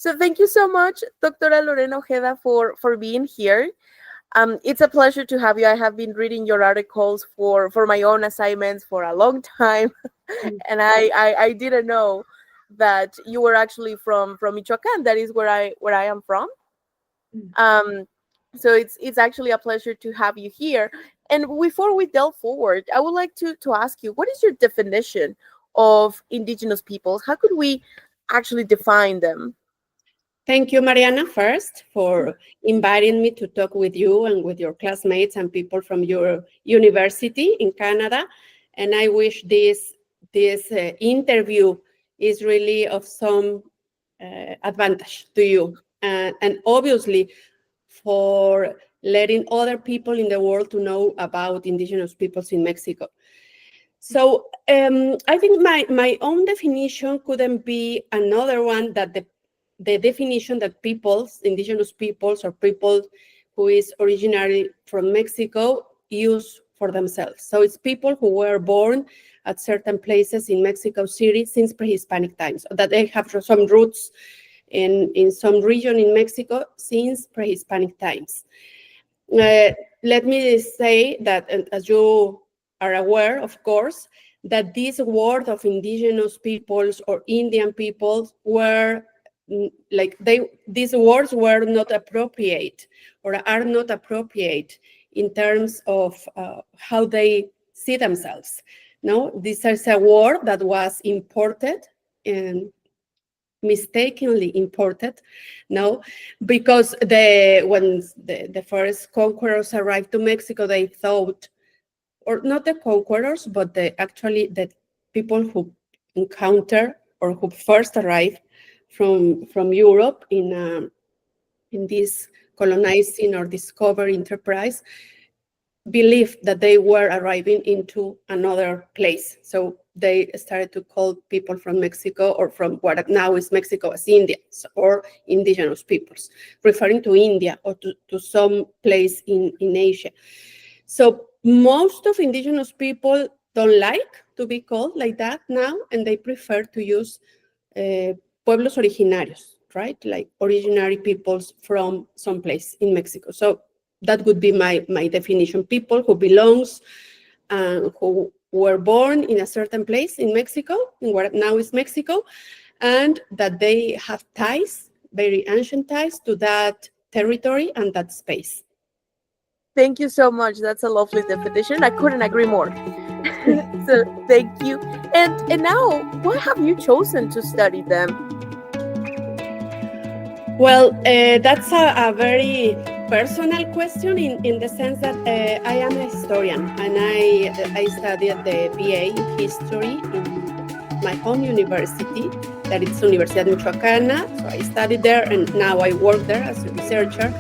So thank you so much, Dr. Lorena Ojeda, for being here. It's a pleasure to have you. I have been reading your articles for my own assignments for a long time, and I didn't know that you were actually from Michoacán. That is where I am from. Um, so it's actually a pleasure to have you here. And before we delve forward, I would like to ask you, what is your definition of Indigenous peoples? How could we actually define them? Thank you, Mariana, first for inviting me to talk with you and with your classmates and people from your university in Canada. And I wish this interview is really of some advantage to you. And obviously, for letting other people in the world to know about Indigenous peoples in Mexico. So I think my own definition couldn't be another one that the definition that peoples, Indigenous peoples or people who is originally from Mexico use for themselves. So it's people who were born at certain places in Mexico City since pre-Hispanic times, that they have some roots in some region in Mexico since pre-Hispanic times. Let me say that, as you are aware, of course, that this word of Indigenous peoples or Indian peoples were these words were not appropriate or are not appropriate in terms of how they see themselves. No, this is a word that was imported and mistakenly imported, no, because when the first conquerors arrived to Mexico, they thought, or not the conquerors, but the people who encounter or who first arrived from Europe in this colonizing or discovery enterprise, believed that they were arriving into another place. So they started to call people from Mexico or from what now is Mexico as Indians or Indigenous peoples, referring to India or to some place in Asia. So most of Indigenous people don't like to be called like that now, and they prefer to use pueblos originarios, right? Like originary peoples from some place in Mexico. So that would be my definition. People who belongs and who were born in a certain place in Mexico, in what now is Mexico, and that they have ties, very ancient ties to that territory and that space. Thank you so much. That's a lovely definition. I couldn't agree more. So thank you. And now, why have you chosen to study them? Well, that's a very personal question in the sense that I am a historian and I studied the BA in history in my home university, that is Universidad Michoacana. So I studied there and now I work there as a researcher,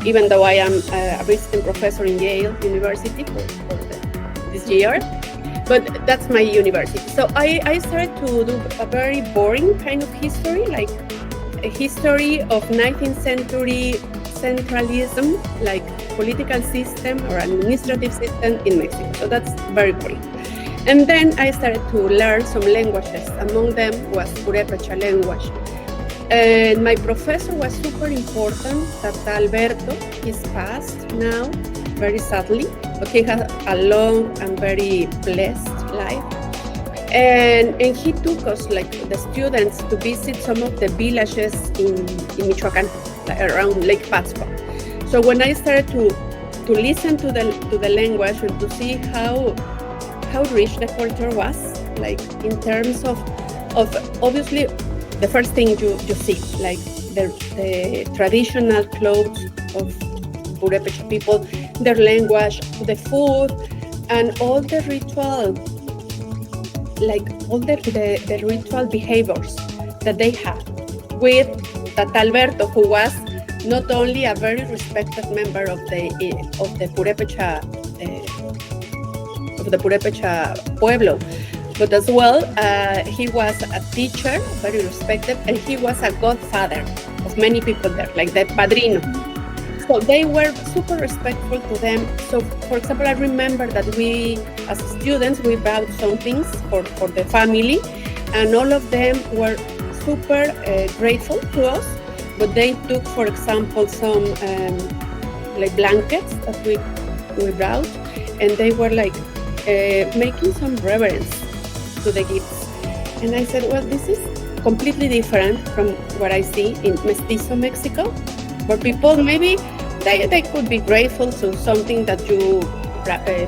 even though I am a visiting professor in Yale University for this year. But that's my university. So I started to do a very boring kind of history, like a history of 19th century centralism, like political system or administrative system in Mexico. So that's very boring. And then I started to learn some languages. Among them was Purépecha language. And my professor was super important, Tata Alberto. He's passed now, very sadly, but he had a long and very blessed life. And he took us, like the students, to visit some of the villages in Michoacán, around Lake Pátzcuaro. So when I started to listen to the language and to see how rich the culture was, like in terms of obviously the first thing you see, like the traditional clothes of Purépecha people, their language, the food, and all the ritual, like all the ritual behaviors that they have with Tata Alberto, who was not only a very respected member of the Purépecha pueblo, but as well he was a teacher, very respected, and he was a godfather of many people there, like the padrino. So they were super respectful to them. So, for example, I remember that we, as students, we brought some things for the family, and all of them were super grateful to us, but they took, for example, some like blankets that we brought, and they were like making some reverence to the gifts. And I said, well, this is completely different from what I see in Mestizo Mexico, where people maybe they could be grateful to something that you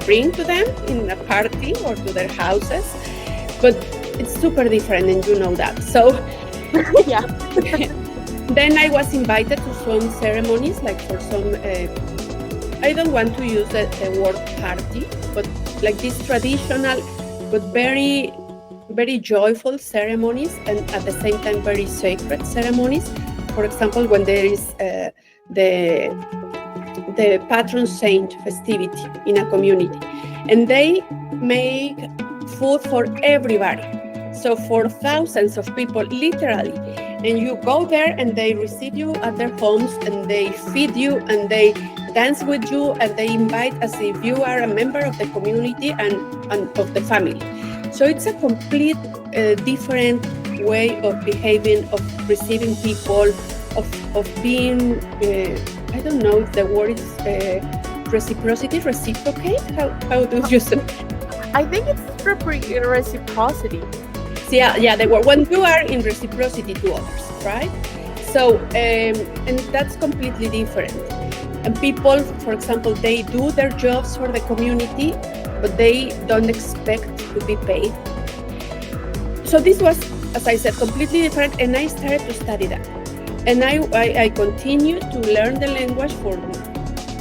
bring to them in a party or to their houses, but it's super different, and you know that. So Yeah. then I was invited to some ceremonies, like for some I don't want to use the word party, but like these traditional but very very joyful ceremonies, and at the same time very sacred ceremonies. For example, when there is the patron saint festivity in a community, and they make food for everybody, so for thousands of people, literally, and you go there and they receive you at their homes, and they feed you, and they dance with you, and they invite as if you are a member of the community and of the family. So it's a complete different way of behaving, of receiving people, of being, I don't know if the word is reciprocity, reciprocate? How do you say? I think it's reciprocity. Yeah, the word, when you are in reciprocity to others, right? So, and that's completely different. And people, for example, they do their jobs for the community, but they don't expect to be paid. So this was, as I said, completely different, and I started to study that. And I continued to learn the language for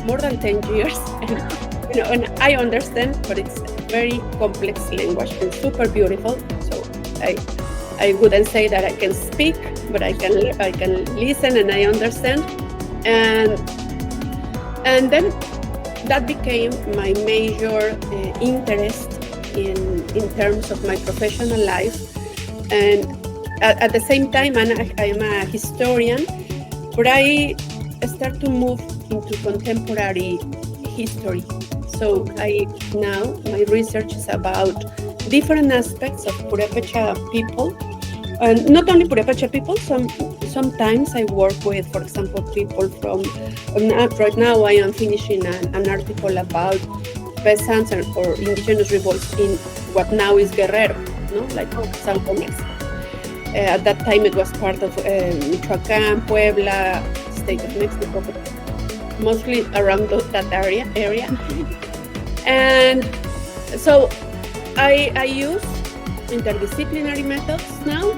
more than 10 years. And, and I understand, but it's a very complex language and super beautiful. So I wouldn't say that I can speak, but I can listen and I understand. And then that became my major interest in terms of my professional life. And at the same time, I am a historian, but I start to move into contemporary history. So now my research is about different aspects of Purépecha people, and not only Purépecha people. Sometimes I work with, for example, people from. Right now, I am finishing an article about peasants or indigenous revolts in what now is Guerrero, like San Juan. At that time, it was part of Michoacán, Puebla, state of Mexico, but mostly around that area. And so I use interdisciplinary methods now.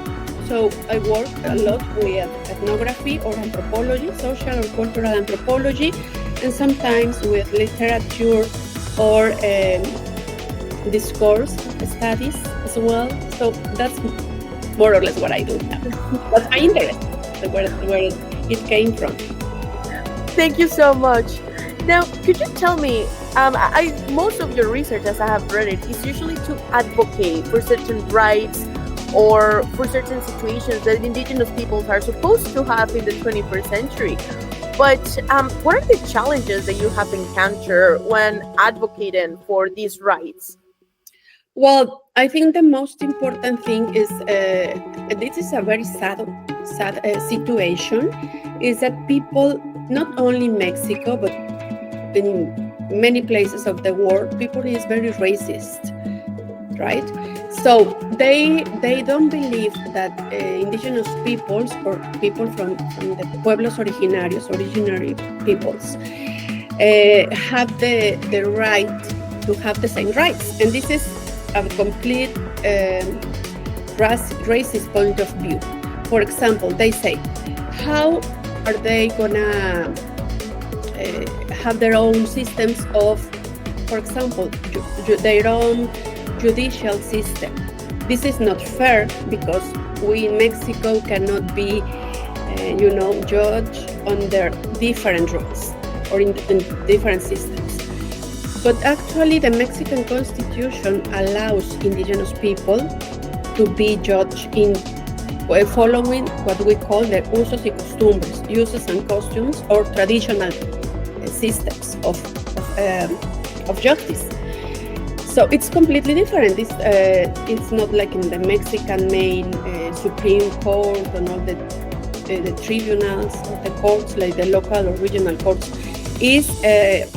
So I work a lot with ethnography or anthropology, social or cultural anthropology, and sometimes with literature or discourse studies as well. So that's more or less what I do now. That's my interest, where it came from. Thank you so much. Now, could you tell me, most of your research, as I have read it, is usually to advocate for certain rights or for certain situations that indigenous peoples are supposed to have in the 21st century. But what are the challenges that you have encountered when advocating for these rights? Well, I think the most important thing is, this is a very sad situation, is that people, not only in Mexico, but in many places of the world, people is very racist, right? So they don't believe that indigenous peoples or people from the pueblos originarios, originary peoples, have the right to have the same rights. And this is a complete racist point of view. For example, they say, how are they gonna have their own systems of, for example, their own judicial system? This is not fair because we in Mexico cannot be, judged under different rules or in different systems. But actually, the Mexican Constitution allows indigenous people to be judged in following what we call the usos y costumbres, uses and customs, or traditional systems of justice. So it's completely different. It's not like in the Mexican main Supreme Court and all the tribunals or the courts, like the local or regional courts. Is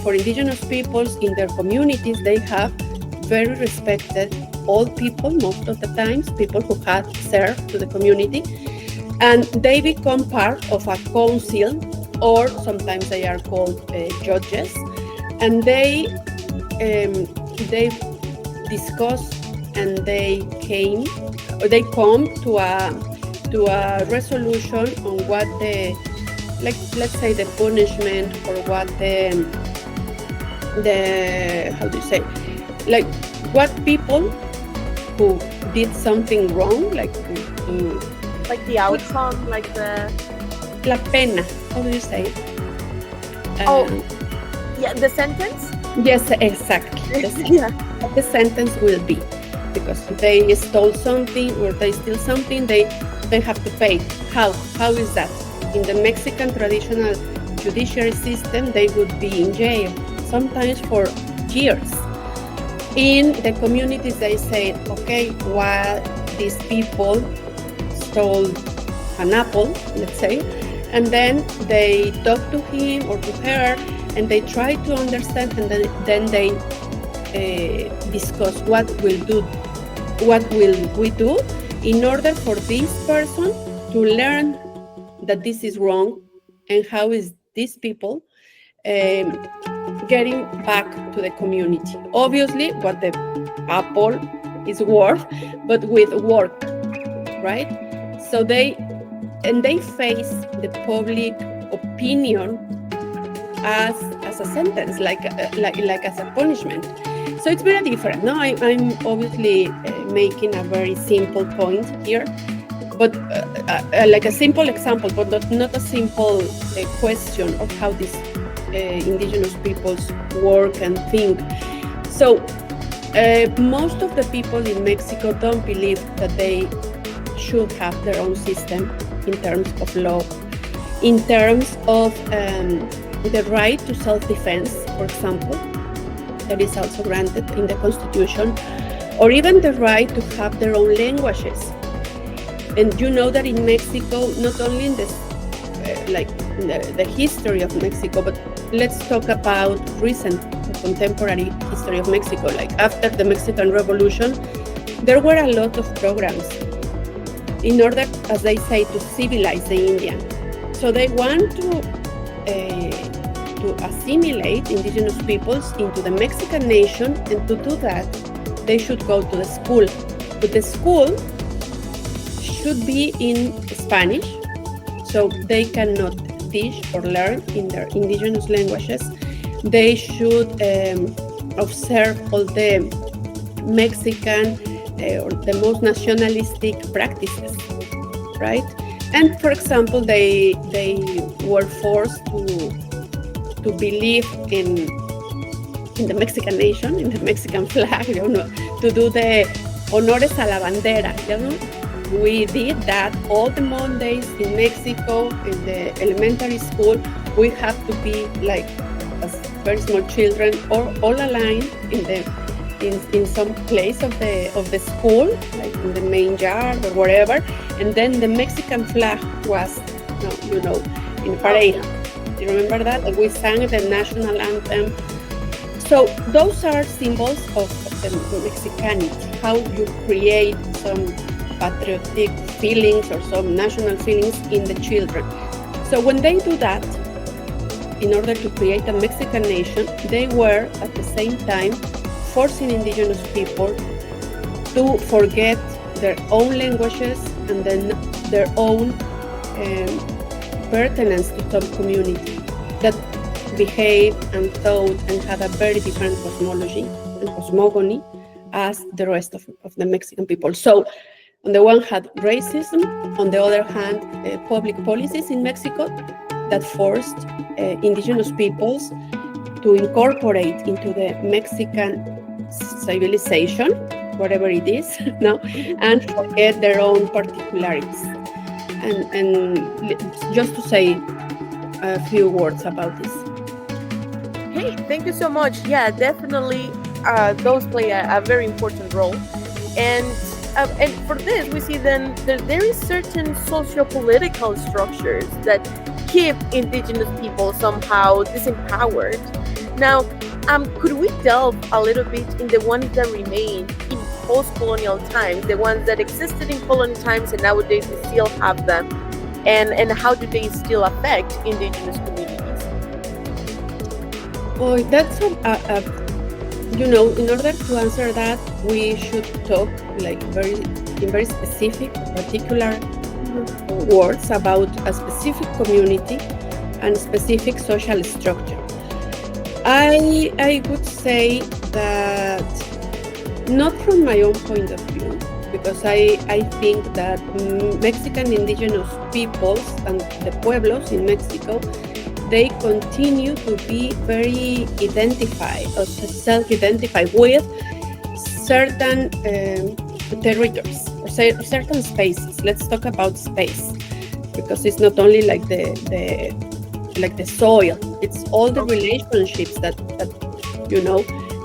for indigenous peoples in their communities, they have very respected old people most of the times, people who have served to the community, and they become part of a council, or sometimes they are called judges, and they discuss and they come to a resolution on what the, like, let's say the punishment, or what the how do you say, like what people who did something wrong, like the outcome, like the la pena, how do you say it? Yeah, the sentence. Yes, exactly. The sentence will be, because they stole something or they steal something, they have to pay. How is that? In the Mexican traditional judiciary system, they would be in jail, sometimes for years. In the communities, they say, okay, while these people stole an apple, let's say, and then they talk to him or to her, and they try to understand, and then they discuss what will we do in order for this person to learn that this is wrong, and how is these people getting back to the community. Obviously, what the apple is worth, but with work, right? So they face the public opinion as a sentence, like as a punishment. So it's very different. No, I'm obviously making a very simple point here, but like a simple example, but not a simple question of how these indigenous peoples work and think. So most of the people in Mexico don't believe that they should have their own system in terms of law, in terms of the right to self-defense, for example, that is also granted in the Constitution, or even the right to have their own languages. And you know that in Mexico, not only in this, the history of Mexico, but let's talk about recent contemporary history of Mexico. Like after the Mexican Revolution, there were a lot of programs in order, as they say, to civilize the Indian. So they want to assimilate indigenous peoples into the Mexican nation, and to do that, they should go to the school. But the school should be in Spanish, so they cannot teach or learn in their indigenous languages. They should observe all the Mexican or the most nationalistic practices, right? And for example, they were forced to believe in the Mexican nation, in the Mexican flag, to do the honores a la bandera, We did that all the Mondays in Mexico, in the elementary school. We have to be like as very small children, or all aligned in some place of the school, like in the main yard or wherever. And then the Mexican flag was, in parade. You remember that? We sang the national anthem. So those are symbols of the Mexicanity, how you create some patriotic feelings or some national feelings in the children. So when they do that, in order to create a Mexican nation, they were at the same time forcing indigenous people to forget their own languages and then their own pertinence to some community that behaved and thought and had a very different cosmology and cosmogony as the rest of the Mexican people. So on the one hand, racism, on the other hand, public policies in Mexico that forced indigenous peoples to incorporate into the Mexican civilization, whatever it is, and forget their own particularities. And just to say a few words about this. Hey, thank you so much. Yeah, definitely. those play a very important role. And for this, we see then that there is certain socio-political structures that keep indigenous people somehow disempowered. Now, could we delve a little bit in the ones that remain in post-colonial times, the ones that existed in colonial times and nowadays we still have them, and how do they still affect indigenous communities? Oh, that's in order to answer that, we should talk like in very specific, particular words about a specific community and specific social structure. I would say that, not from my own point of view, because I think that Mexican indigenous peoples and the pueblos in Mexico, they continue to be very identified or self-identified with certain territories or certain spaces. Let's talk about space, because it's not only like the soil, it's all the relationships that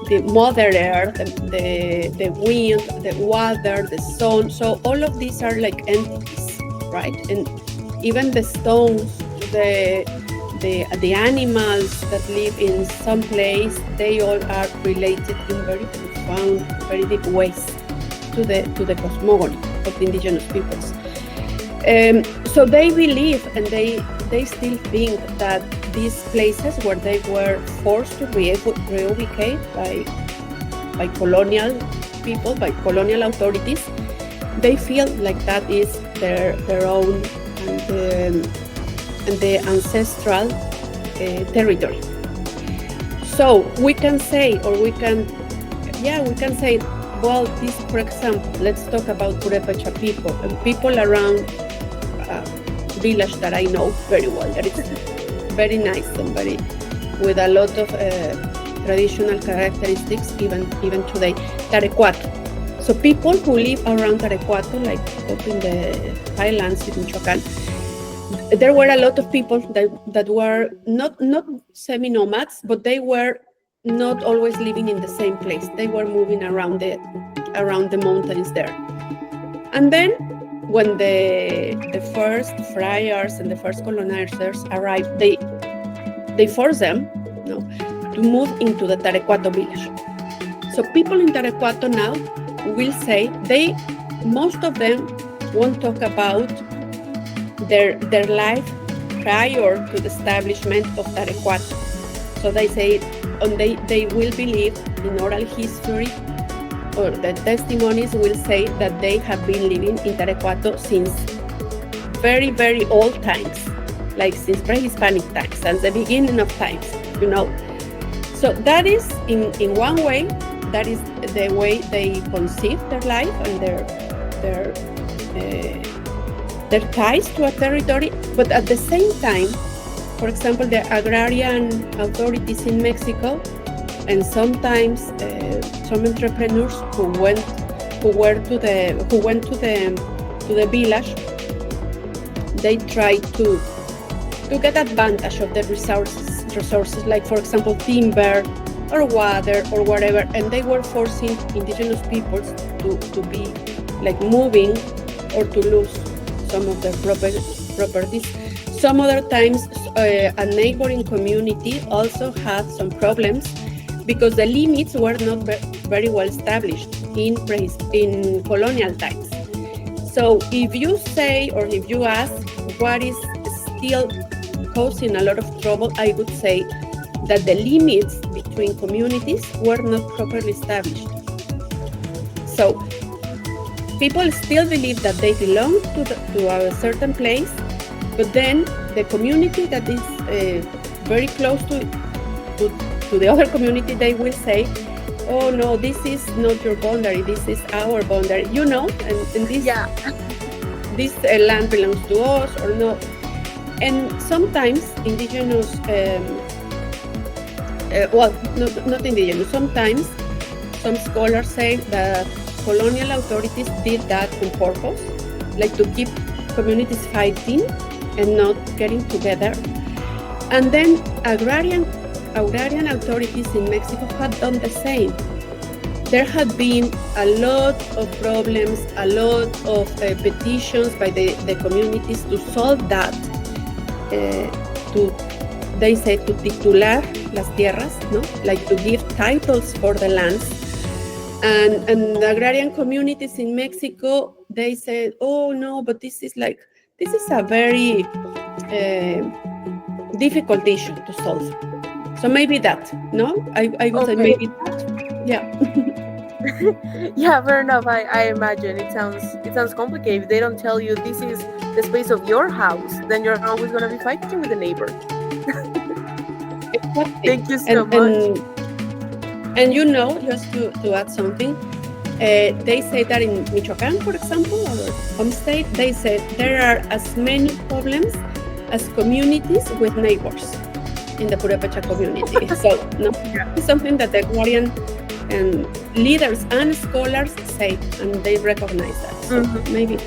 the mother earth, the wind, the water, the sun. So all of these are like entities, right? And even the stones, the animals that live in some place, they all are related in very profound, very deep ways to the cosmogony of the indigenous peoples. So they believe and they still think that these places where they were forced to reubicate by colonial people, by colonial authorities, they feel like that is their own and the ancestral territory. So we can say, well, this, for example, let's talk about Purépecha people and people around village that I know very well. That is very nice and very with a lot of traditional characteristics even today. Tarecuato. So people who live around Tarecuato, like up in the highlands in Michoacán, there were a lot of people that were not semi-nomads, but they were not always living in the same place. They were moving around the mountains there. And then when the first friars and the first colonizers arrived, they forced them to move into the Tarecuato village. So people in Tarecuato now will say most of them won't talk about their life prior to the establishment of Tarecuato. So they say, and they will believe in oral history, or the testimonies will say that they have been living in Tarecuato since very, very old times, like since pre-Hispanic times, since the beginning of times, So that is, in one way, that is the way they conceive their life and their ties to a territory. But at the same time, for example, the agrarian authorities in Mexico, and sometimes some entrepreneurs who went to the village, they tried to get advantage of the resources, like for example timber or water or whatever, and they were forcing indigenous peoples to be like moving or to lose some of their properties. Some other times a neighboring community also had some problems because the limits were not very well established in colonial times. So if you say, or if you ask what is still causing a lot of trouble, I would say that the limits between communities were not properly established. So people still believe that they belong to a certain place, but then the community that is very close to the other community, they will say, oh no, this is not your boundary, this is our boundary, and this land belongs to us or not. And sometimes indigenous, not indigenous, sometimes some scholars say that colonial authorities did that on purpose, like to keep communities fighting and not getting together. And then agrarian authorities in Mexico had done the same. there had been a lot of problems, a lot of petitions by the communities to solve that, they say to titular las tierras, no? Like to give titles for the lands. And the agrarian communities in Mexico, they said, oh no, but this is a very difficult issue to solve. So maybe that, no? I would say maybe that, yeah. Yeah, fair enough. I imagine it sounds complicated. If they don't tell you this is the space of your house, then you're always going to be fighting with the neighbor. Exactly. Thank you so much. And just to add something, they say that in Michoacán, for example, our home state, they say there are as many problems as communities with neighbors in the Purépecha community. So it's something that the agrarian and leaders and scholars say, and they recognize that. So maybe.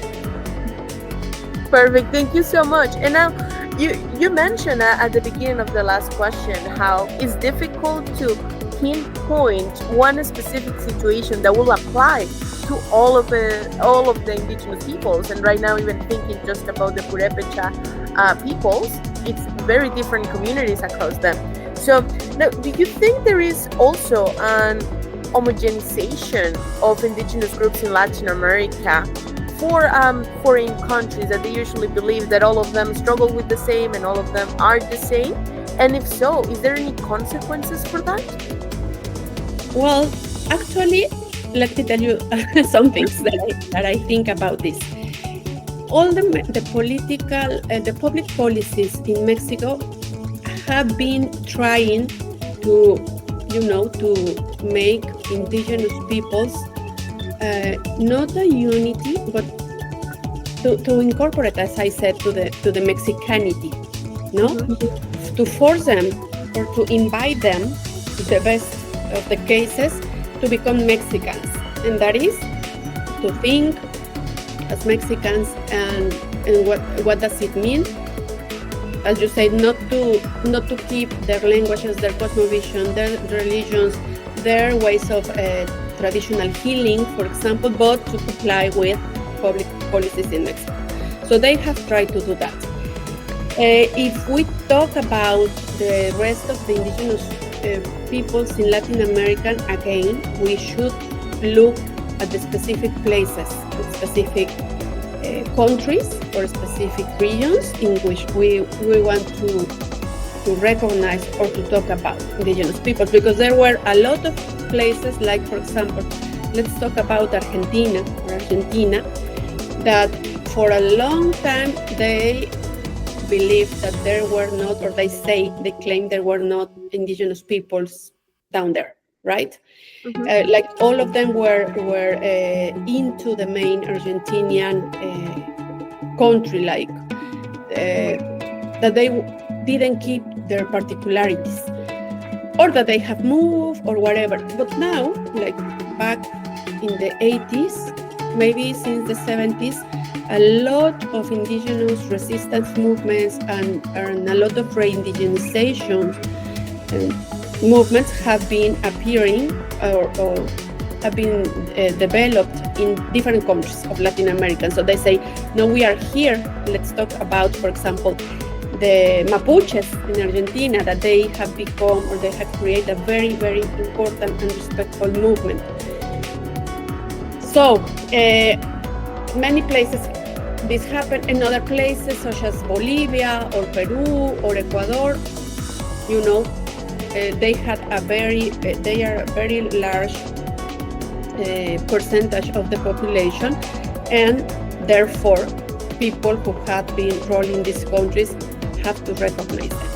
Perfect. Thank you so much. And now, you mentioned at the beginning of the last question how it's difficult to pinpoint one specific situation that will apply to all of the indigenous peoples. And right now, even thinking just about the Purépecha peoples, it's very different communities across them. So now, do you think there is also an homogenization of indigenous groups in Latin America for foreign countries, that they usually believe that all of them struggle with the same and all of them are the same? And if so, is there any consequences for that? Well, actually, let me tell you some things that I think about this. All the public policies in Mexico have been trying to make indigenous peoples not a unity, but to incorporate, as I said, to the Mexicanity, no? Mm-hmm. To force them or to invite them, to the best of the cases, to become Mexicans, and that is to think as Mexicans. And what does it mean? As you said, not to keep their languages, their cosmovision, their religions, their ways of traditional healing, for example, but to comply with public policies in Mexico. So they have tried to do that. If we talk about the rest of the indigenous peoples in Latin America, again, we should look at the specific places, specific countries or specific regions in which we want to recognize or to talk about indigenous peoples, because there were a lot of places, like, for example, let's talk about Argentina, that for a long time they believed that there were not, or they claim there were not indigenous peoples down there, right? Mm-hmm. Like all of them were into the main Argentinian country, like that they didn't keep their particularities, or that they have moved or whatever. But now, like back in the 80s, maybe since the 70s, a lot of indigenous resistance movements and a lot of re-indigenization movements have been appearing or have been developed in different countries of Latin America. So they say, no, we are here. Let's talk about, for example, the Mapuches in Argentina, that they have become, or they have created a very, very important and respectful movement. So many places this happened. In other places, such as Bolivia or Peru or Ecuador, they are a very large percentage of the population, and therefore people who have been ruling these countries have to recognize them.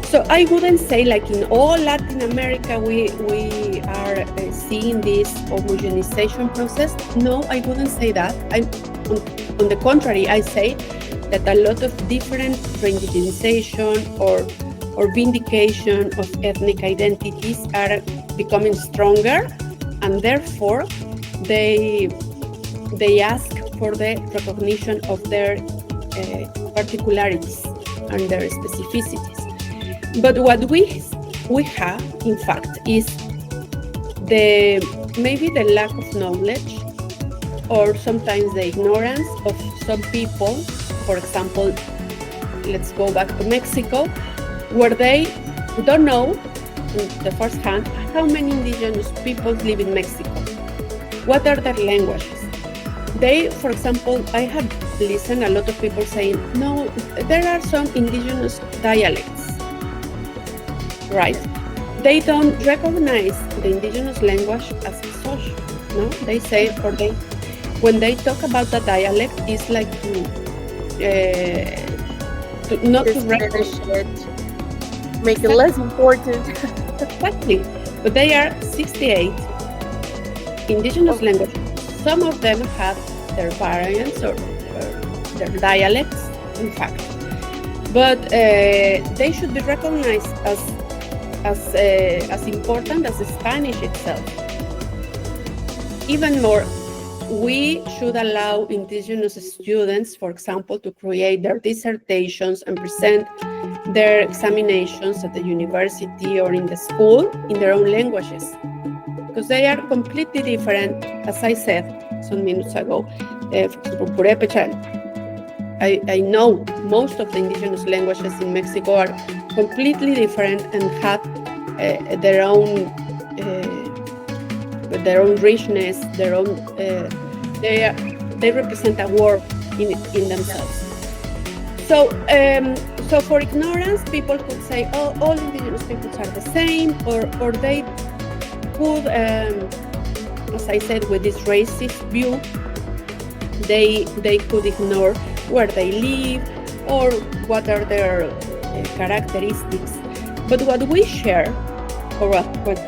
So I wouldn't say, like in all Latin America, we are seeing this homogenization process. No, I wouldn't say that. On the contrary, I say that a lot of different re-indigenization or vindication of ethnic identities are becoming stronger, and therefore they ask for the recognition of their particularities and their specificities. But what we have, in fact, is the maybe the lack of knowledge, or sometimes the ignorance of some people. For example, let's go back to Mexico, where they don't know in the first hand how many indigenous people live in Mexico. What are their languages? They, for example, I have listened a lot of people saying, no, there are some indigenous dialects, right? They don't recognize the indigenous language as such, no? They say, when they talk about the dialect, it's like not to diminish it, make it less important. Exactly. But they are 68 indigenous languages. Some of them have their variants or their dialects, in fact. But they should be recognized as important as Spanish itself. Even more, we should allow indigenous students, for example, to create their dissertations and present their examinations at the university or in the school in their own languages, because they are completely different, as I said some minutes ago. For example, Purépecha, I know most of the indigenous languages in Mexico are completely different and have their own richness, their own. They represent a world in themselves. So for ignorance, people could say, "Oh, all indigenous peoples are the same," or they could, as I said, with this racist view, they could ignore where they live or what are their characteristics. But what we share, or what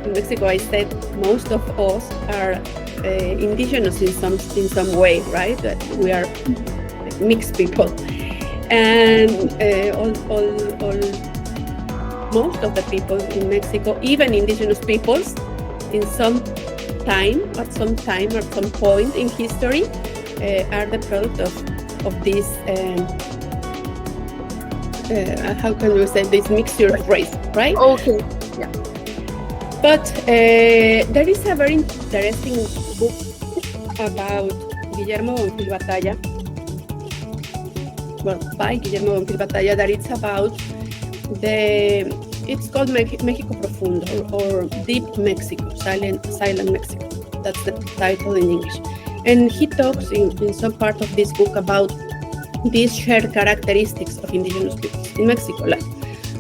in Mexico I said, most of us are indigenous in some way, right? That we are mixed people, and most of the people in Mexico, even indigenous peoples, at some point in history, are the product of this. How can we say this mixture of race, right? Okay. Yeah. But there is a very interesting book about Guillermo Bonfil Batalla. Well, by Guillermo Bonfil Batalla, that it's about it's called Mexico Profundo or Deep Mexico, Silent Mexico. That's the title in English. And he talks in some part of this book about these shared characteristics of indigenous peoples in Mexico, like,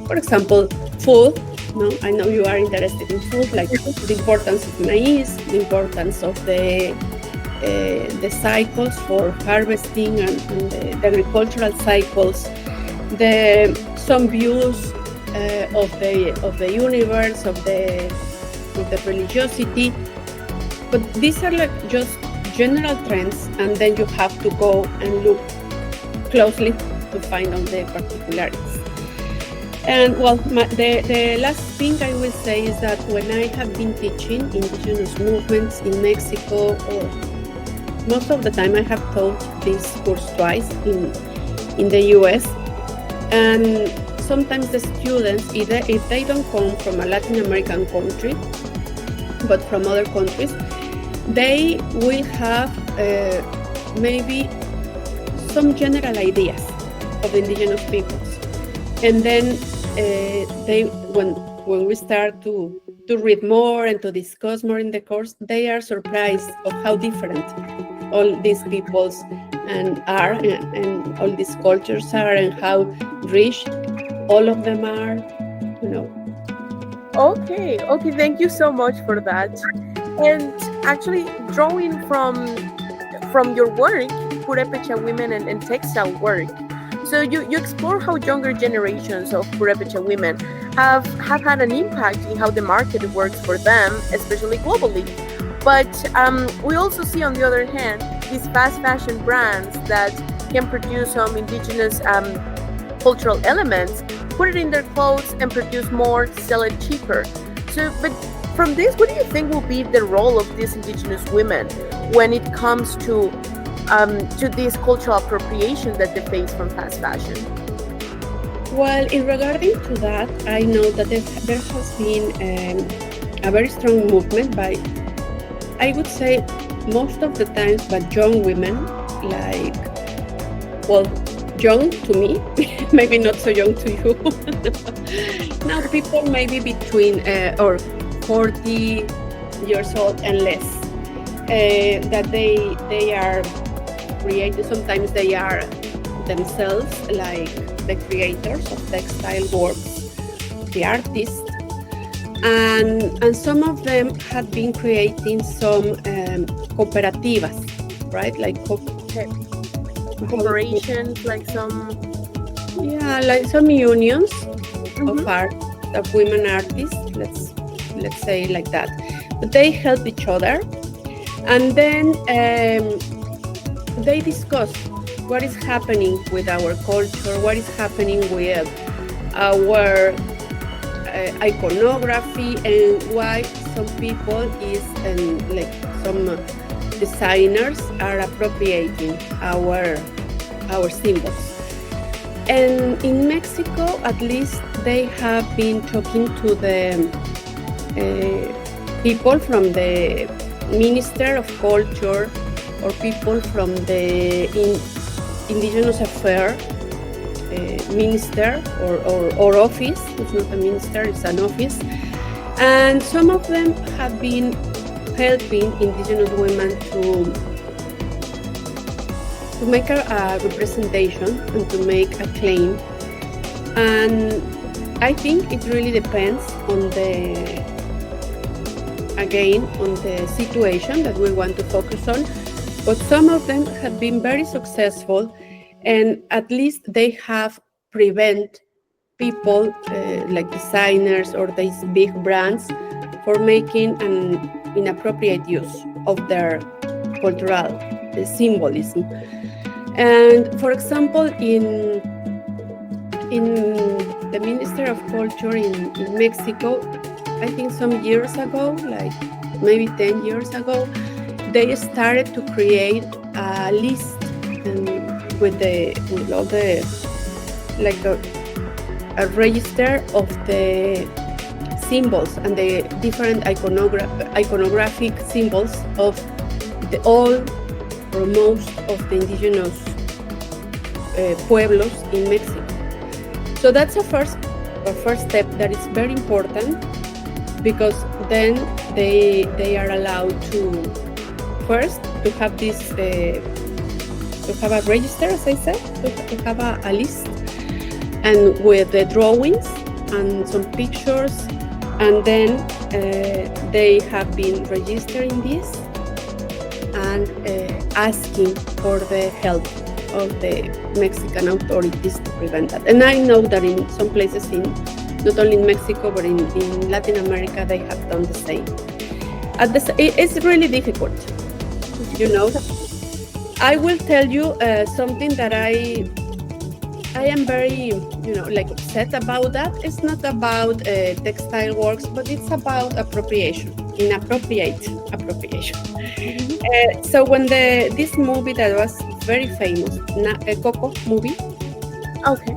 for example, food. No, I know you are interested in food, like the importance of maize, the importance of the cycles for harvesting and the agricultural cycles, some views of the universe, of the religiosity. But these are like just general trends, and then you have to go and look closely to find out the particularities. And well, the last thing I will say is that when I have been teaching indigenous movements in Mexico, or most of the time I have taught this course twice in the US, and sometimes the students, either if they don't come from a Latin American country, but from other countries, they will have maybe some general ideas of indigenous peoples. And then when we start to read more and to discuss more in the course, they are surprised of how different all these peoples and all these cultures are, and how rich all of them are, you know. Okay, thank you so much for that. And actually, drawing from your work, Purépecha women and textile work, so you explore how younger generations of Purépecha women have had an impact in how the market works for them, especially globally. But we also see, on the other hand, these fast fashion brands that can produce some indigenous cultural elements, put it in their clothes and produce more to sell it cheaper. So, but from this, what do you think will be the role of these indigenous women when it comes to this cultural appropriation that they face from fast fashion? Well, in regarding to that, I know that there has been a very strong movement by I would say most of the times, but young women, like, well, young to me, maybe not so young to you. Now people maybe between or 40 years old and less, that they are creating. Sometimes they are themselves like the creators of textile works, the artists, and some of them have been creating some cooperativas, right? Like Corporations, like some. yeah, like some unions of art, of women artists. Let's say like that. But they help each other, and then they discuss what is happening with our culture, what is happening with our iconography, and why some people is like some designers are appropriating our symbols. And in Mexico, at least, they have been talking to the people from the Minister of Culture or people from the Indigenous Affairs minister or office. It's not a minister, it's an office. And some of them have been helping Indigenous women to make a representation and to make a claim. And I think it really depends on the situation that we want to focus on. But some of them have been very successful, and at least they have prevent people like designers or these big brands for making an inappropriate use of their cultural symbolism. And for example, in the Minister of Culture in Mexico, I think some years ago, like maybe 10 years ago, they started to create a list with all the, like a register of the symbols and the different iconographic symbols of all or most of the indigenous pueblos in Mexico. So that's a first step that is very important, because then they are allowed to first to have this to have a register, as I said, to have a list, and with the drawings and some pictures, and then they have been registering this and asking for the help of the Mexican authorities to prevent that. And I know that in some places, not only in Mexico, but in Latin America, they have done the same. It's really difficult, you know. I will tell you something that I am very, like upset about that. It's not about textile works, but it's about appropriation, inappropriate appropriation. So when this movie that was very famous, Coco movie, Okay.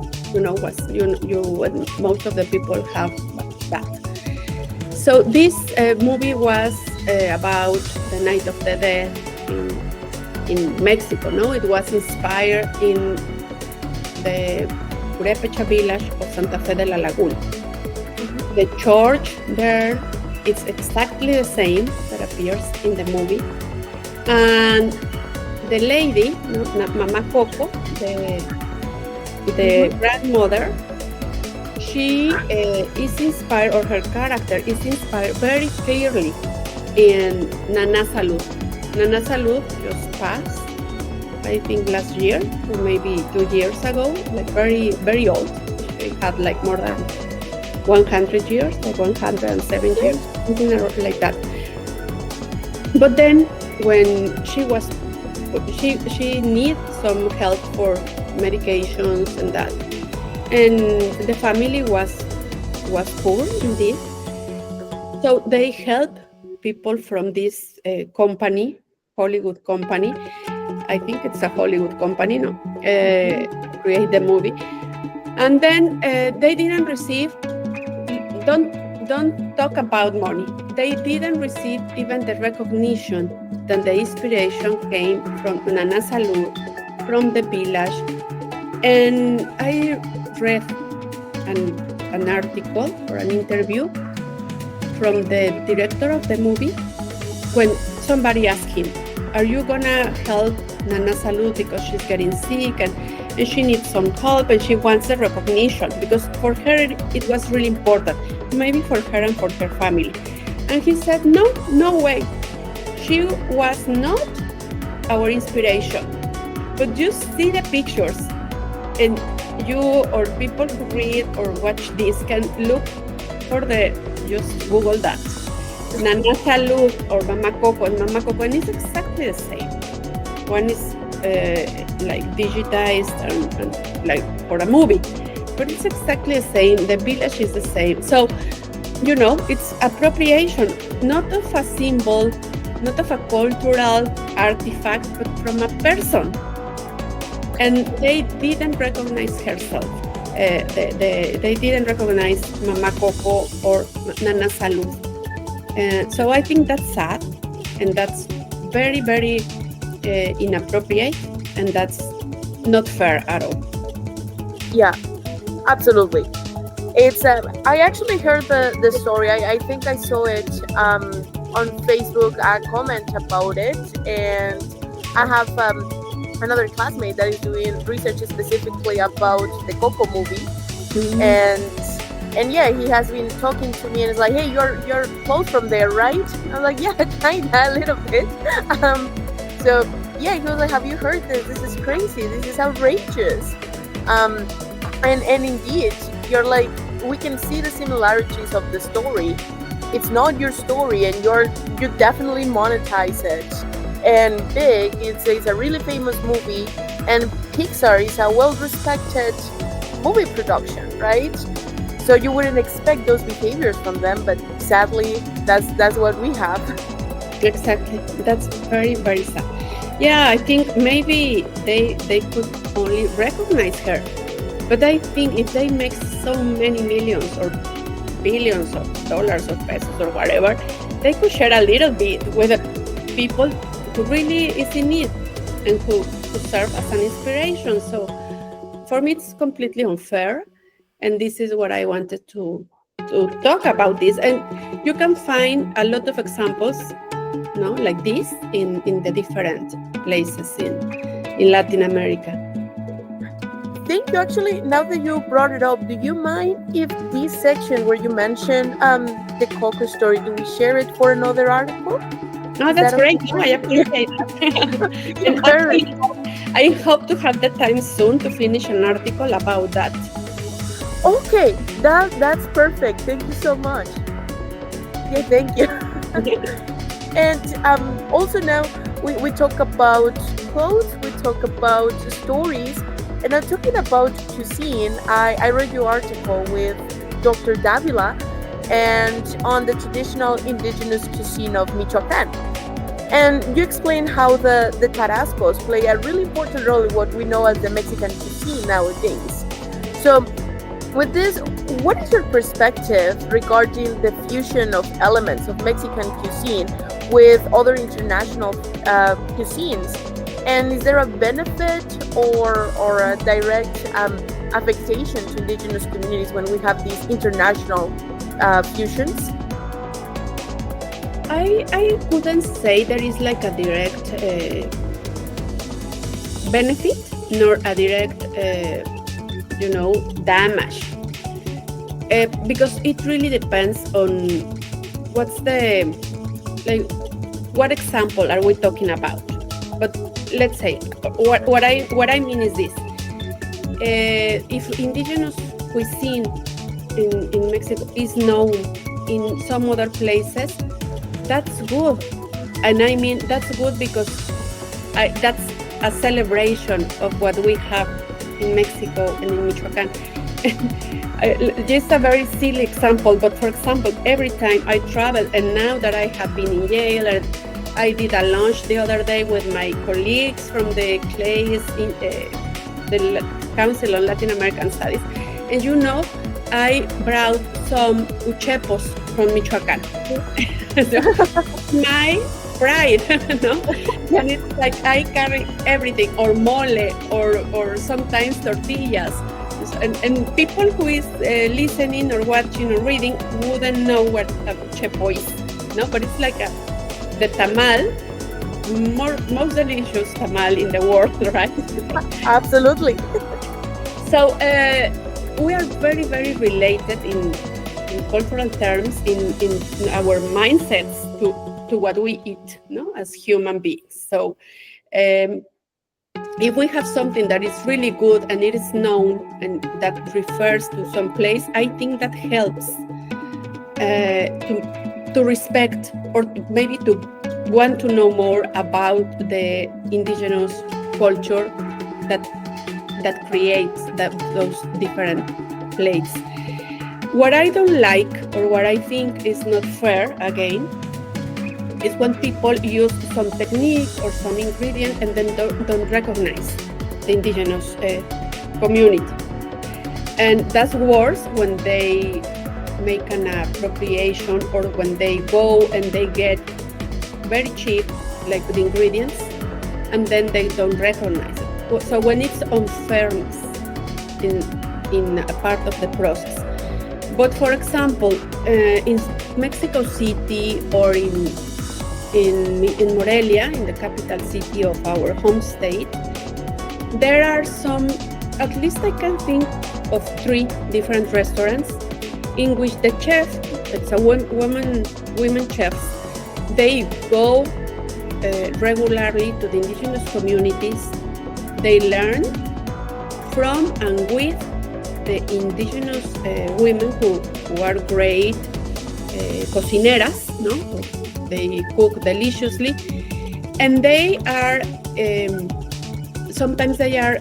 most of the people have that. So this movie was about the Night of the Dead in Mexico. No, it was inspired in the Purépecha village of Santa Fe de la Laguna. The church there, it's exactly the same that appears in the movie. And the lady, Mama Coco, the grandmother, she is inspired, or her character is inspired very clearly in Nana Salud. Nana Salud just passed, I think last year, or maybe 2 years ago, like very, very old. She had like more than 100 years, like 107 years, something like that. But then when she needed some help for medications and that, and the family was poor indeed. So they helped people from this company, Hollywood company. I think it's a Hollywood company, create the movie. And then they didn't receive, don't talk about money. they didn't receive even the recognition that the inspiration came from Nana Salud, from the village. And I read an article or an interview from the director of the movie when somebody asked him, are you gonna help Nana Salud because she's getting sick and she needs some help and she wants the recognition? Because for her it was really important, maybe for her and for her family. And he said, no way. She was not our inspiration. But just see the pictures, and you or people who read or watch this can look for just Google that. Nana Salud or Mama Coco, and it's exactly the same. One is like digitized and like for a movie, but it's exactly the same. The village is the same. So, it's appropriation, not of a symbol, not of a cultural artifact, but from a person. And they didn't recognize herself. They didn't recognize Mama Coco or Nana Salud. So I think that's sad, and that's very, very inappropriate, and that's not fair at all. Yeah, absolutely. It's I actually heard the story. I think I saw it on Facebook, a comment about it, and I have another classmate that is doing research specifically about the Coco movie. Mm-hmm. And yeah, he has been talking to me and is like, hey, you're close from there, right? I'm like, yeah, kinda, a little bit. So yeah, he was like, have you heard this? This is crazy. This is outrageous. And indeed, you're like, we can see the similarities of the story. It's not your story, and you definitely monetize it. And big, it's a really famous movie, and Pixar is a well-respected movie production, right? So you wouldn't expect those behaviors from them, but sadly, that's what we have. Exactly. That's very, very sad. Yeah, I think maybe they could only recognize her. But I think if they make so many millions or billions of dollars or pesos or whatever, they could share a little bit with the people who really is in need and who serve as an inspiration. So for me, it's completely unfair. And this is what I wanted to talk about this. And you can find a lot of examples, like this in the different places in Latin America. Thank you. Actually, now that you brought it up, do you mind if this section where you mentioned the Coco story, do we share it for another article? No, that's great. No, I appreciate that. And actually, I hope to have the time soon to finish an article about that. Okay, that's perfect. Thank you so much. Yeah, thank you. And also now we talk about clothes, we talk about stories, and I'm talking about cuisine. I read your article with Dr. Davila and on the traditional indigenous cuisine of Michoacán. And you explain how the tarascos play a really important role in what we know as the Mexican cuisine nowadays. So with this, what is your perspective regarding the fusion of elements of Mexican cuisine with other international cuisines? And is there a benefit or a direct affectation to indigenous communities when we have these international fusions? I wouldn't say there is like a direct benefit nor a direct damage, because it really depends on what example are we talking about. But let's say what I mean is this: if indigenous cuisine in Mexico is known in some other places, that's good. And I mean that's good because that's a celebration of what we have in Mexico and in Michoacán. Just a very silly example, but for example, every time I travel, and now that I have been in Yale, and I did a lunch the other day with my colleagues from the CLAYS, the Council on Latin American Studies, and I brought some uchepos from Michoacan. My pride, no? And it's like I carry everything, or mole, or sometimes tortillas. And people who is listening or watching or reading wouldn't know what a chepo is, no? But it's like the tamal, most delicious tamal in the world, right? Absolutely. So we are very, very related in cultural terms, in our mindsets to what we eat, no, as human beings. So if we have something that is really good and it is known and that refers to some place, I think that helps to respect, or maybe to want to know more about the indigenous culture that creates those different plates. What I don't like, or what I think is not fair, again, is when people use some technique or some ingredient and then don't recognize the indigenous community. And that's worse when they make an appropriation, or when they go and they get very cheap, like the ingredients, and then they don't recognize it. So when it's unfairness in a part of the process. But for example, in Mexico City, or in Morelia, in the capital city of our home state, there are some, at least I can think of 3 different restaurants in which the chef, it's a women chefs, they go regularly to the indigenous communities. They learn from and with the indigenous women who are great cocineras, no? They cook deliciously, and they are sometimes they are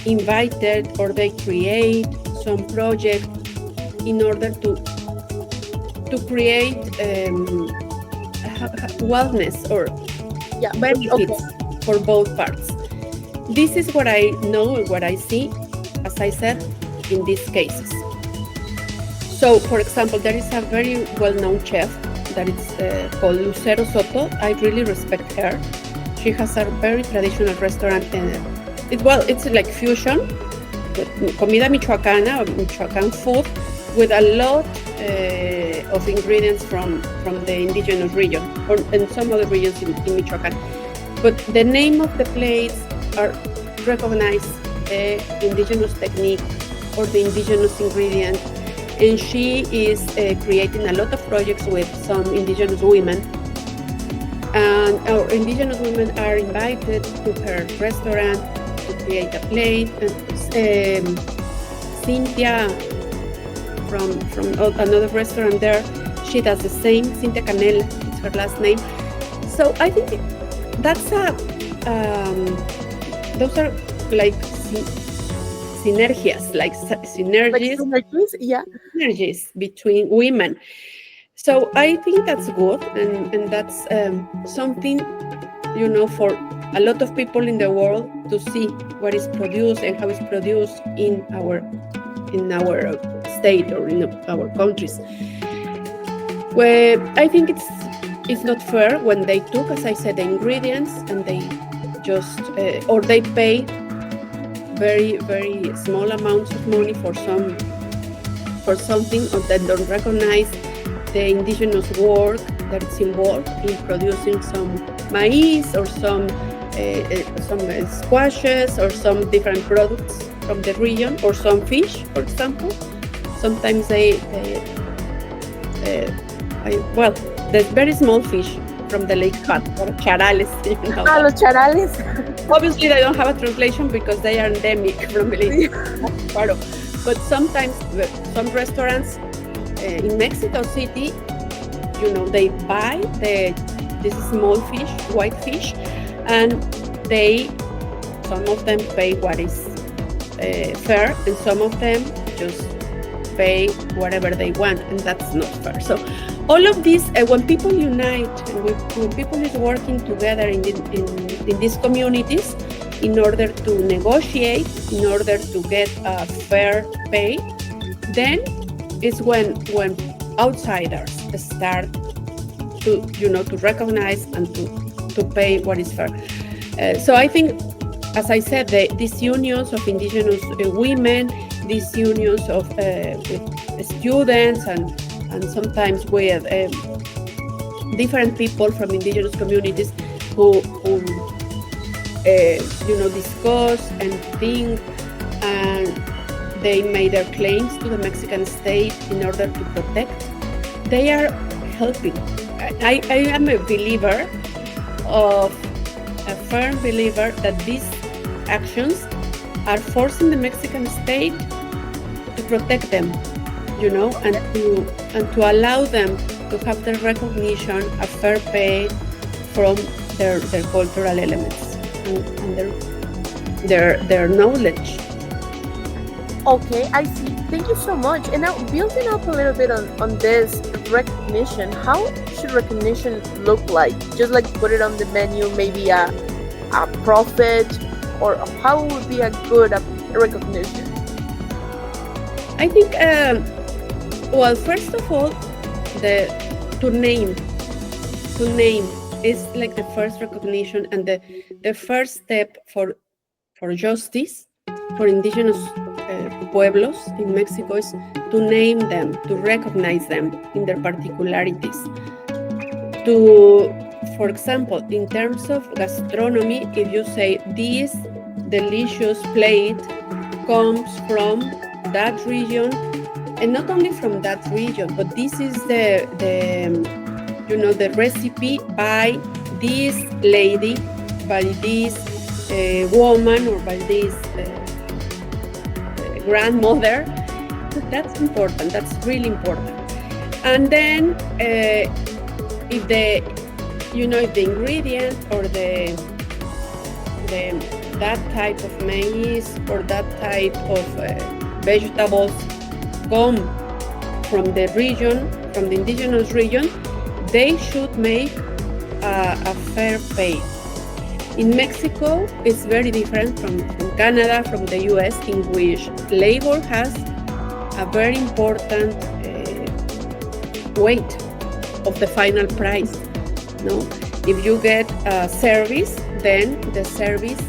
invited, or they create some project in order to create wellness or benefits for both parts. This is what I know and what I see, as I said, in these cases. So, for example, there is a very well-known chef that is called Lucero Soto. I really respect her. She has a very traditional restaurant, and it's like fusion, comida michoacana, or Michoacan food, with a lot of ingredients from the indigenous region, or in some other regions in Michoacan. But the name of the plates are recognize the indigenous technique or the indigenous ingredient, and she is creating a lot of projects with some indigenous women, and our indigenous women are invited to her restaurant to create a plate. And Cynthia from another restaurant there, she does the same. Cynthia Canel is her last name. So I think that's those are like synergies, like synergies, synergies between women. So I think that's good, and that's something, for a lot of people in the world to see what is produced and how it's produced in our state or in our countries. Well, I think it's not fair when they took, as I said, the ingredients, and they just or they pay very, very small amounts of money for something, or that don't recognize the indigenous work that's involved in producing some maize, or some squashes, or some different products from the region, or some fish, for example. Sometimes there's very small fish from the lake cut, or charales. Los charales. Obviously, they don't have a translation because they are endemic from the lake. But sometimes some restaurants in Mexico City, they buy this small fish, white fish, and some of them pay what is fair, and some of them just pay whatever they want, and that's not fair. So all of this, when people unite, and when people is working together in these communities in order to negotiate, in order to get a fair pay, then it's when outsiders start to, to recognize and to pay what is fair. So I think, as I said, these unions of indigenous women, these unions of with students and sometimes with different people from indigenous communities who discuss and think, and they made their claims to the Mexican state in order to protect. They are helping. I am a firm believer that these actions are forcing the Mexican state to protect them, and to allow them to have the recognition, a fair pay from their cultural elements and their knowledge. Okay, I see. Thank you so much. And now, building up a little bit on this recognition, how should recognition look like? Just like put it on the menu, maybe a profit, or how would be a good recognition? I think, well, first of all, to name is like the first recognition, and the first step for justice for indigenous pueblos in Mexico is to name them, to recognize them in their particularities. For example, in terms of gastronomy, if you say this delicious plate comes from that region, and not only from that region, but this is the recipe by this lady, by this woman, or by this grandmother. That's important. That's really important. And then if the ingredient or that type of maize or that type of vegetables come from the region, from the indigenous region, they should make a fair pay. In Mexico, it's very different from Canada, from the US, in which labor has a very important weight of the final price. No, if you get a service, then the service,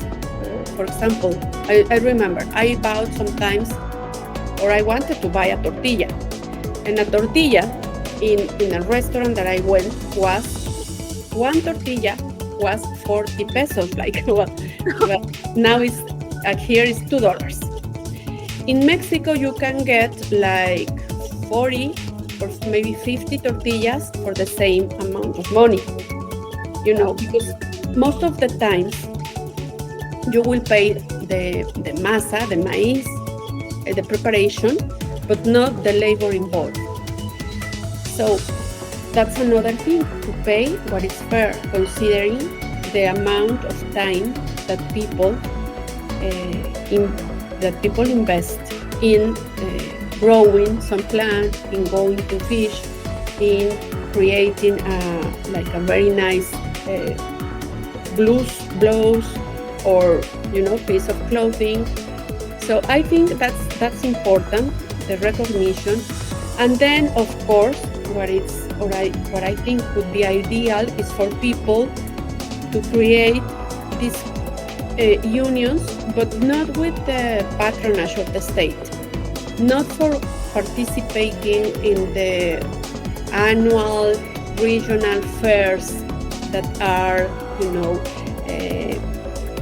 for example, I remember I bought sometimes, or I wanted to buy a tortilla, and a tortilla in a restaurant that I went was, one tortilla was 40 pesos, like, well, now here is $2. In Mexico, you can get like 40 or maybe 50 tortillas for the same amount of money, because most of the times you will pay the masa, the maize, the preparation, but not the labor involved. So that's another thing, to pay what is fair, considering the amount of time that people invest in growing some plant, in going to fish, in creating a very nice blouse or piece of clothing. So I think that's important, the recognition. And then, of course, what I think would be ideal is for people to create these unions, but not with the patronage of the state, not for participating in the annual regional fairs that are,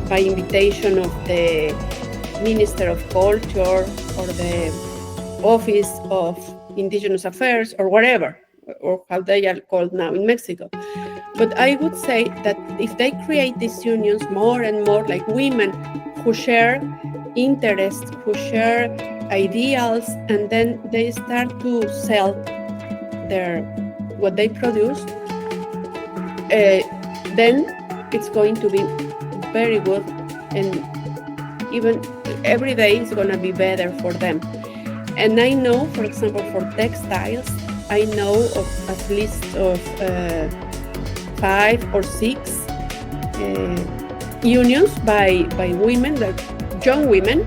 by invitation of the Minister of Culture or the Office of Indigenous Affairs or whatever, or how they are called now in Mexico. But I would say that if they create these unions more and more, like women who share interests, who share ideals, and then they start to sell what they produce, then it's going to be very good, and even every day is going to be better for them. And I know, for example, for textiles, I know of at least of 5 or 6 unions by women, like young women,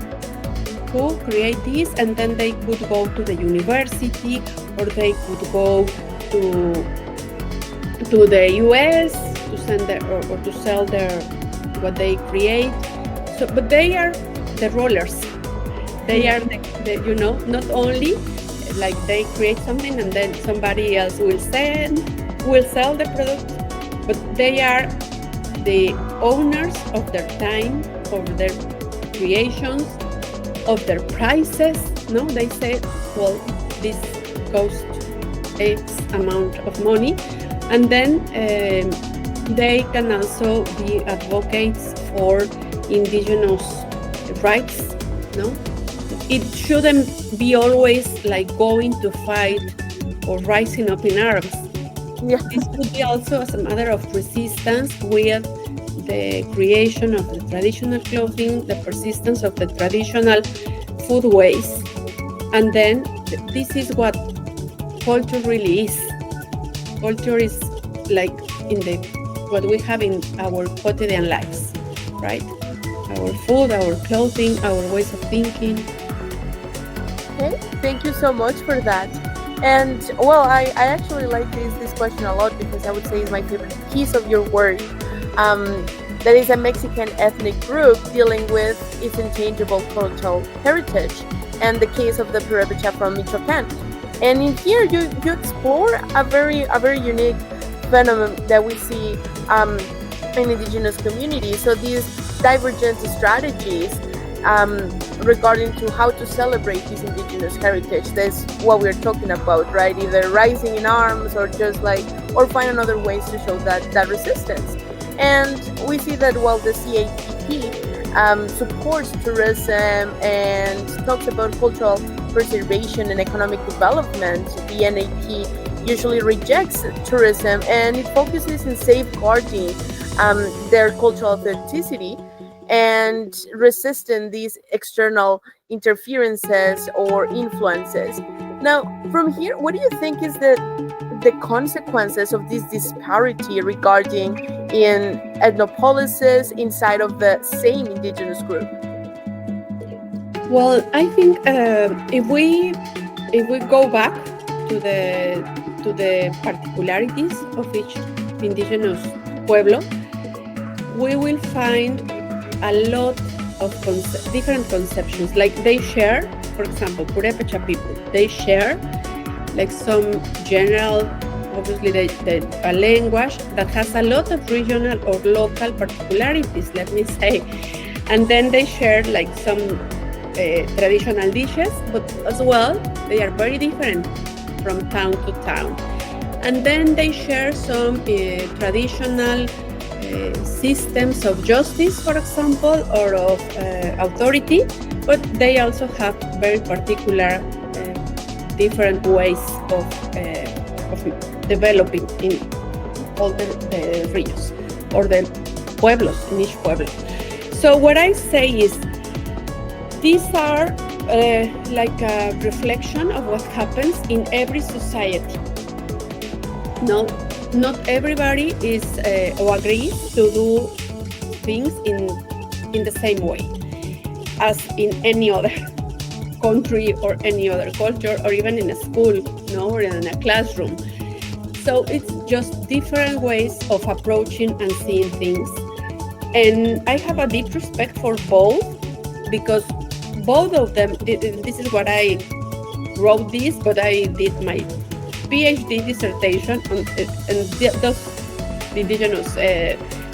who create this, and then they could go to the university, or they could go to the US to send or to sell what they create. So, but they are the rollers. They are not only like they create something and then somebody else will sell the product, but they are the owners of their time, of their creations, of their prices. No, they say, well, this costs X amount of money, and then they can also be advocates for indigenous rights. No, it shouldn't be always like going to fight or rising up in arms. Yeah. This could be also as a matter of resistance with the creation of the traditional clothing, the persistence of the traditional food ways. And then this is what culture really is. Culture is like what we have in our quotidian lives, right? Our food, our clothing, our ways of thinking. Okay, thank you so much for that. And well, I actually like this question a lot, because I would say it's my favorite piece of your work. That is a Mexican ethnic group dealing with its intangible cultural heritage, and the case of the Purépecha from Michoacán. And in here, you explore a very unique phenomenon that we see in indigenous communities. So these divergent strategies regarding to how to celebrate this indigenous heritage. That's what we're talking about, right? Either rising in arms or just or find another ways to show that resistance. And we see that while the CAPP supports tourism and talks about cultural preservation and economic development, the NAP usually rejects tourism, and it focuses on safeguarding their cultural authenticity and resisting these external interferences or influences. Now, from here, what do you think is the consequences of this disparity regarding in ethnopolicies inside of the same indigenous group? Well, I think if we go back to the particularities of each indigenous pueblo, we will find a lot of different conceptions. Like they share, for example, Purépecha people, they share like some general, obviously a language that has a lot of regional or local particularities, let me say. And then they share like some traditional dishes, but as well, they are very different from town to town. And then they share some traditional systems of justice, for example, or of authority, but they also have very particular different ways of developing in all the regions or the pueblos, in each pueblo. So what I say is these are like a reflection of what happens in every society. Not everybody is or agrees to do things in the same way as in any other country or any other culture, or even in a school, or in a classroom. So it's just different ways of approaching and seeing things. And I have a deep respect for both, because both of them, this is what I wrote this, but I did my PhD dissertation on those indigenous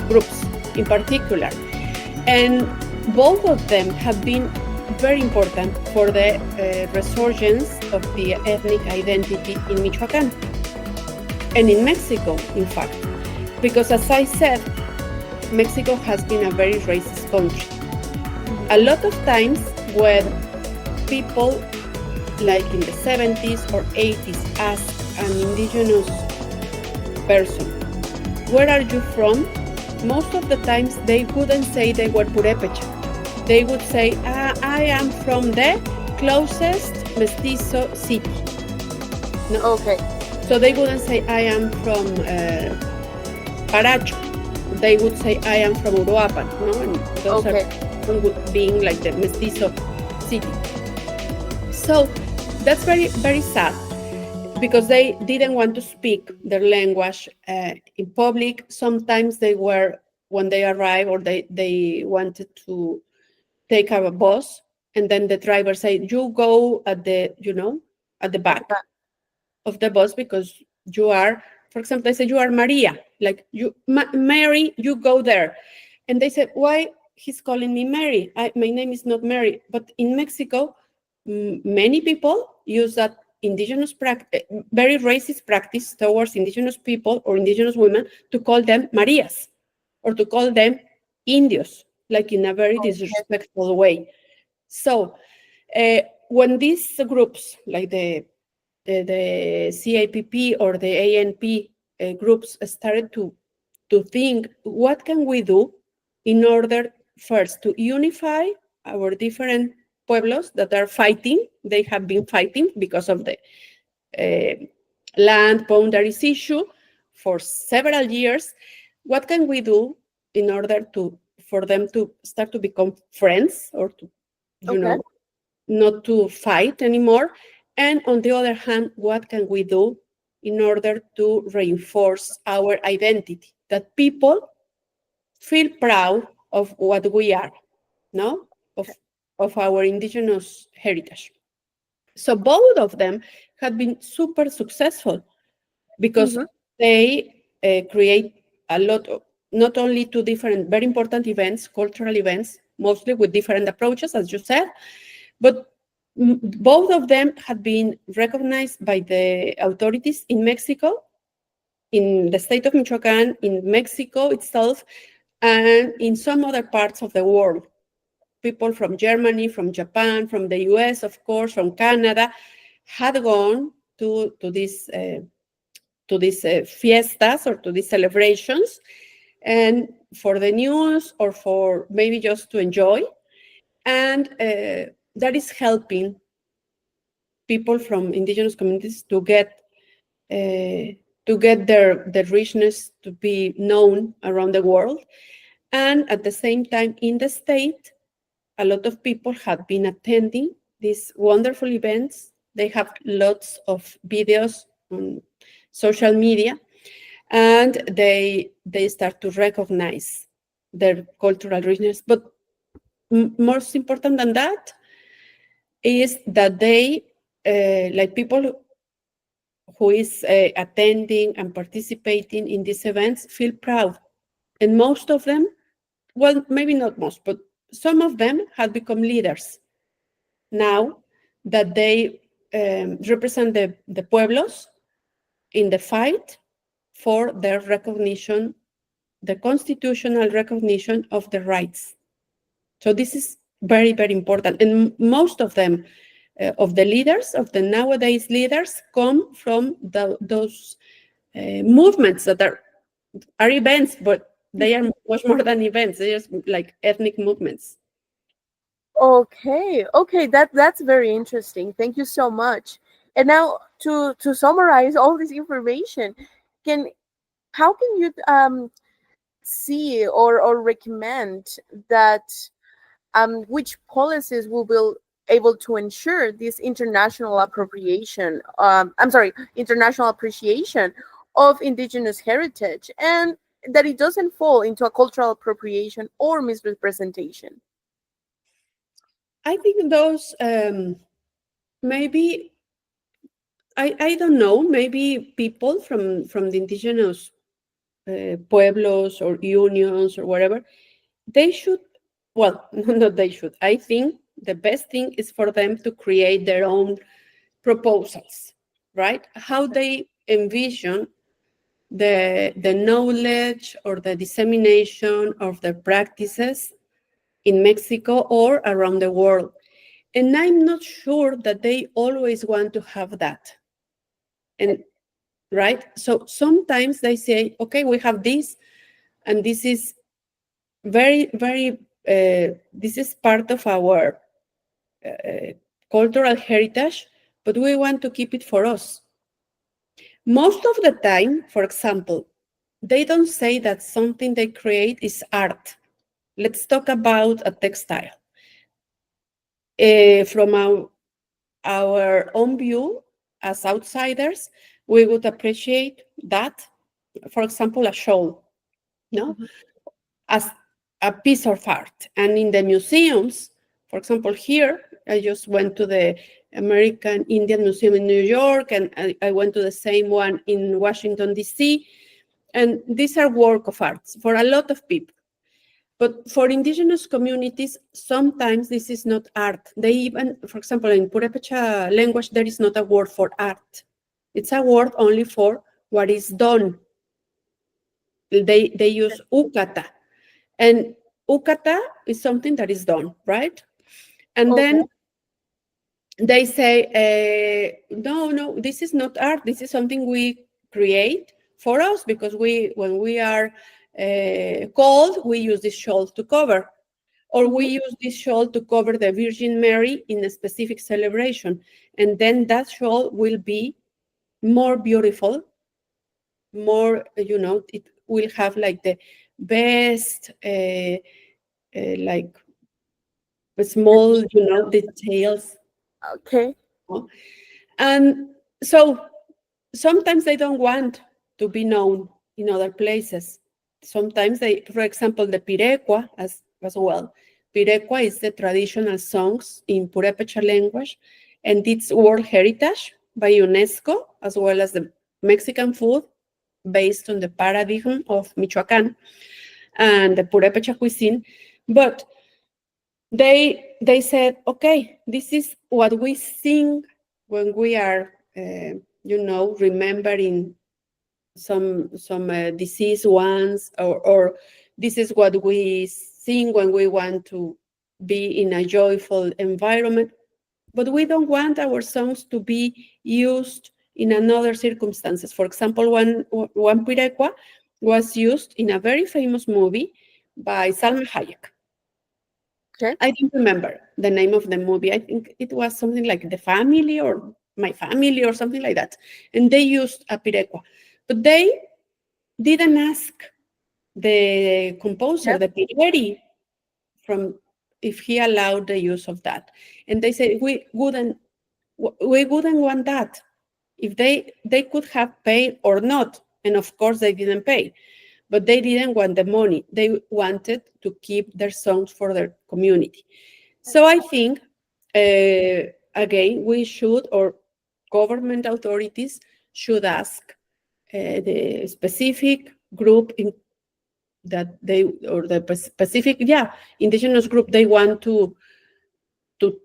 groups in particular. And both of them have been very important for the resurgence of the ethnic identity in Michoacán and in Mexico, in fact. Because as I said, Mexico has been a very racist country. A lot of times when people like in the 70s or 80s ask an indigenous person, where are you from? Most of the times they wouldn't say they were Purépecha. They would say, I am from the closest mestizo city. No? Okay. So they wouldn't say, I am from Paracho. They would say, I am from Uruapan. And those are being like the mestizo city. So that's very, very sad because they didn't want to speak their language in public. Sometimes they were, when they arrived or they wanted to take a bus, and then the driver said, you go at the, at the At the back back. of the bus because you are, for example, I said, you are Maria, like Mary, you go there. And they said, why he's calling me Mary? My name is not Mary. But in Mexico, many people use that indigenous practice, very racist practice towards indigenous people or indigenous women to call them Marias or to call them Indios, like in a very Okay. disrespectful way. So when these groups, like the CIPP or the ANP groups started to think, what can we do in order first to unify our different pueblos that are fighting? They have been fighting because of the land boundaries issue for several years. What can we do in order for them to start to become friends or to, Okay. not to fight anymore? And on the other hand, what can we do in order to reinforce our identity, that people feel proud of what we are, no? Of our indigenous heritage. So both of them had been super successful because Mm-hmm. they create a lot of, not only two different, very important events, cultural events, mostly with different approaches, as you said, but both of them had been recognized by the authorities in Mexico, in the state of Michoacan, in Mexico itself, and in some other parts of the world. People from Germany, from Japan, from the US, of course, from Canada, had gone to these fiestas or to these celebrations, and for the news or for maybe just to enjoy. And that is helping people from indigenous communities to get their richness to be known around the world. And at the same time, in the state, a lot of people have been attending these wonderful events. They have lots of videos on social media, and they start to recognize their cultural richness. But most important than that is that they, like people who is attending and participating in these events, feel proud. And most of them, well, maybe not most, but some of them have become leaders now that they represent the pueblos in the fight for their recognition, the constitutional recognition of the rights. So this is very, very important. And most of them, of the leaders, of the nowadays leaders, come from those movements that are events, but they are much more than events. They are like ethnic movements. Okay, okay, that's very interesting. Thank you so much. And now to summarize all this information, can how can you see or recommend that which policies will be able to ensure this international appropriation? I'm sorry, international appreciation of indigenous heritage, and that it doesn't fall into a cultural appropriation or misrepresentation. I think those maybe I don't know, maybe people from the indigenous pueblos or unions or whatever, they should, well, not they should. I think the best thing is for them to create their own proposals, right? How they envision the knowledge or the dissemination of their practices in Mexico or around the world. And I'm not sure that they always want to have that. And right? So sometimes they say, okay, we have this, and this is very, very, this is part of our cultural heritage, but we want to keep it for us. Most of the time, for example, they don't say that something they create is art. Let's talk about a textile. From our own view as outsiders, we would appreciate that. For example, a show, no, as a piece of art. And in the museums, for example, here, I just went to the American Indian Museum in New York, and I went to the same one in Washington, D.C., and these are work of arts for a lot of people. But for indigenous communities, sometimes this is not art. They even, for example, in Purépecha language, there is not a word for art. It's a word only for what is done. They use ukata. And ukata is something that is done, right? And then they say, no, this is not art. This is something we create for us, because when we are cold, we use this shawl to cover. Or we use this shawl to cover the Virgin Mary in a specific celebration. And then that shawl will be more beautiful, more, it will have like the best, like small, details. Okay. And so sometimes they don't want to be known in other places. Sometimes they, for example, the Pirecua as well. Pirecua is the traditional songs in Purépecha language, and it's World Heritage by UNESCO, as well as the Mexican food based on the paradigm of Michoacán and the Purépecha cuisine. But they said, okay, this is what we sing when we are, remembering some deceased ones, or this is what we sing when we want to be in a joyful environment. But we don't want our songs to be used in another circumstances. For example, one Pirecua was used in a very famous movie by Salma Hayek. Okay. I don't remember the name of the movie. I think it was something like The Family or My Family or something like that. And they used a pirecua. But they didn't ask the composer, the Pireri, from if he allowed the use of that. And they said, we wouldn't want that. If they could have paid or not. And of course they didn't pay. But they didn't want the money. They wanted to keep their songs for their community. So I think, again, we should, or government authorities should ask the specific group that they, or the specific, indigenous group they want to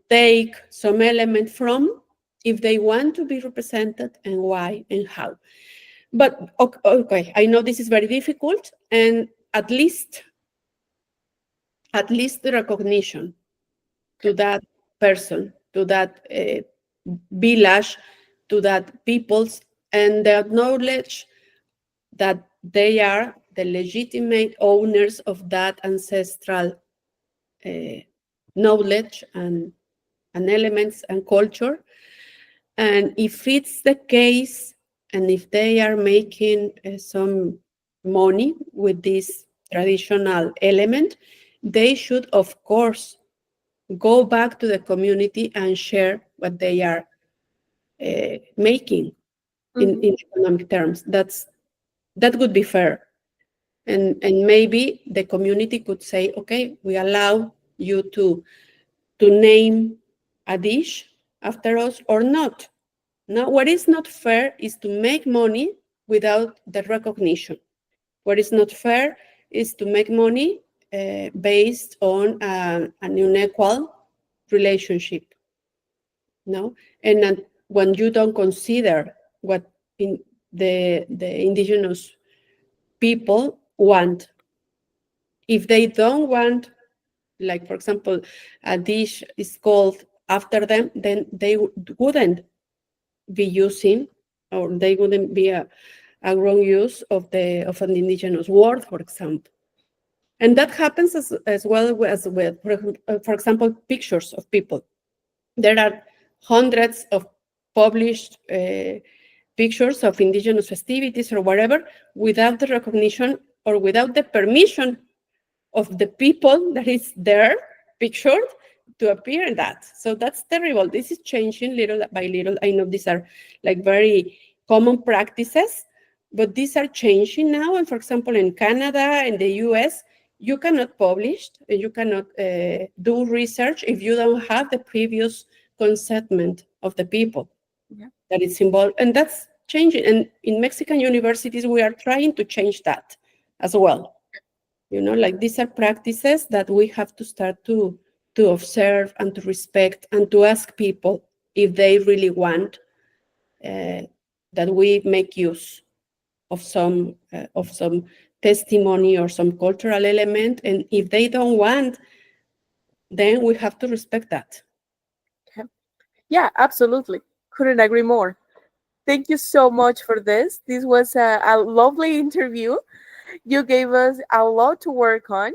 take some element from, if they want to be represented, and why and how. But okay, I know this is very difficult, and at least the recognition to that person, to that village, to that peoples, and the knowledge that they are the legitimate owners of that ancestral knowledge and elements and culture. And if it's the case, and if they are making some money with this traditional element, they should, of course, go back to the community and share what they are making in economic terms. That would be fair. And maybe the community could say, okay, we allow you to name a dish after us or not. Now, what is not fair is to make money without the recognition. What is not fair is to make money based on an unequal relationship. No, and when you don't consider what the indigenous people want. If they don't want, like, for example, a dish is called after them, then they wouldn't be using, or they wouldn't be a wrong use of an indigenous word, for example. And that happens as well as with, for example, pictures of people. There are hundreds of published pictures of indigenous festivities or whatever, without the recognition or without the permission of the people that is there pictured, to appear in that. So that's terrible. This is changing little by little. I know these are like very common practices, but these are changing now. And for example, in Canada and the US, you cannot publish and you cannot do research if you don't have the previous consentment of the people that is involved. And that's changing. And in Mexican universities, we are trying to change that as well. Like these are practices that we have to start to observe and to respect and to ask people if they really want that we make use of some testimony or some cultural element. And if they don't want, then we have to respect that. Yeah, absolutely. Couldn't agree more. Thank you so much for this. This was a lovely interview. You gave us a lot to work on.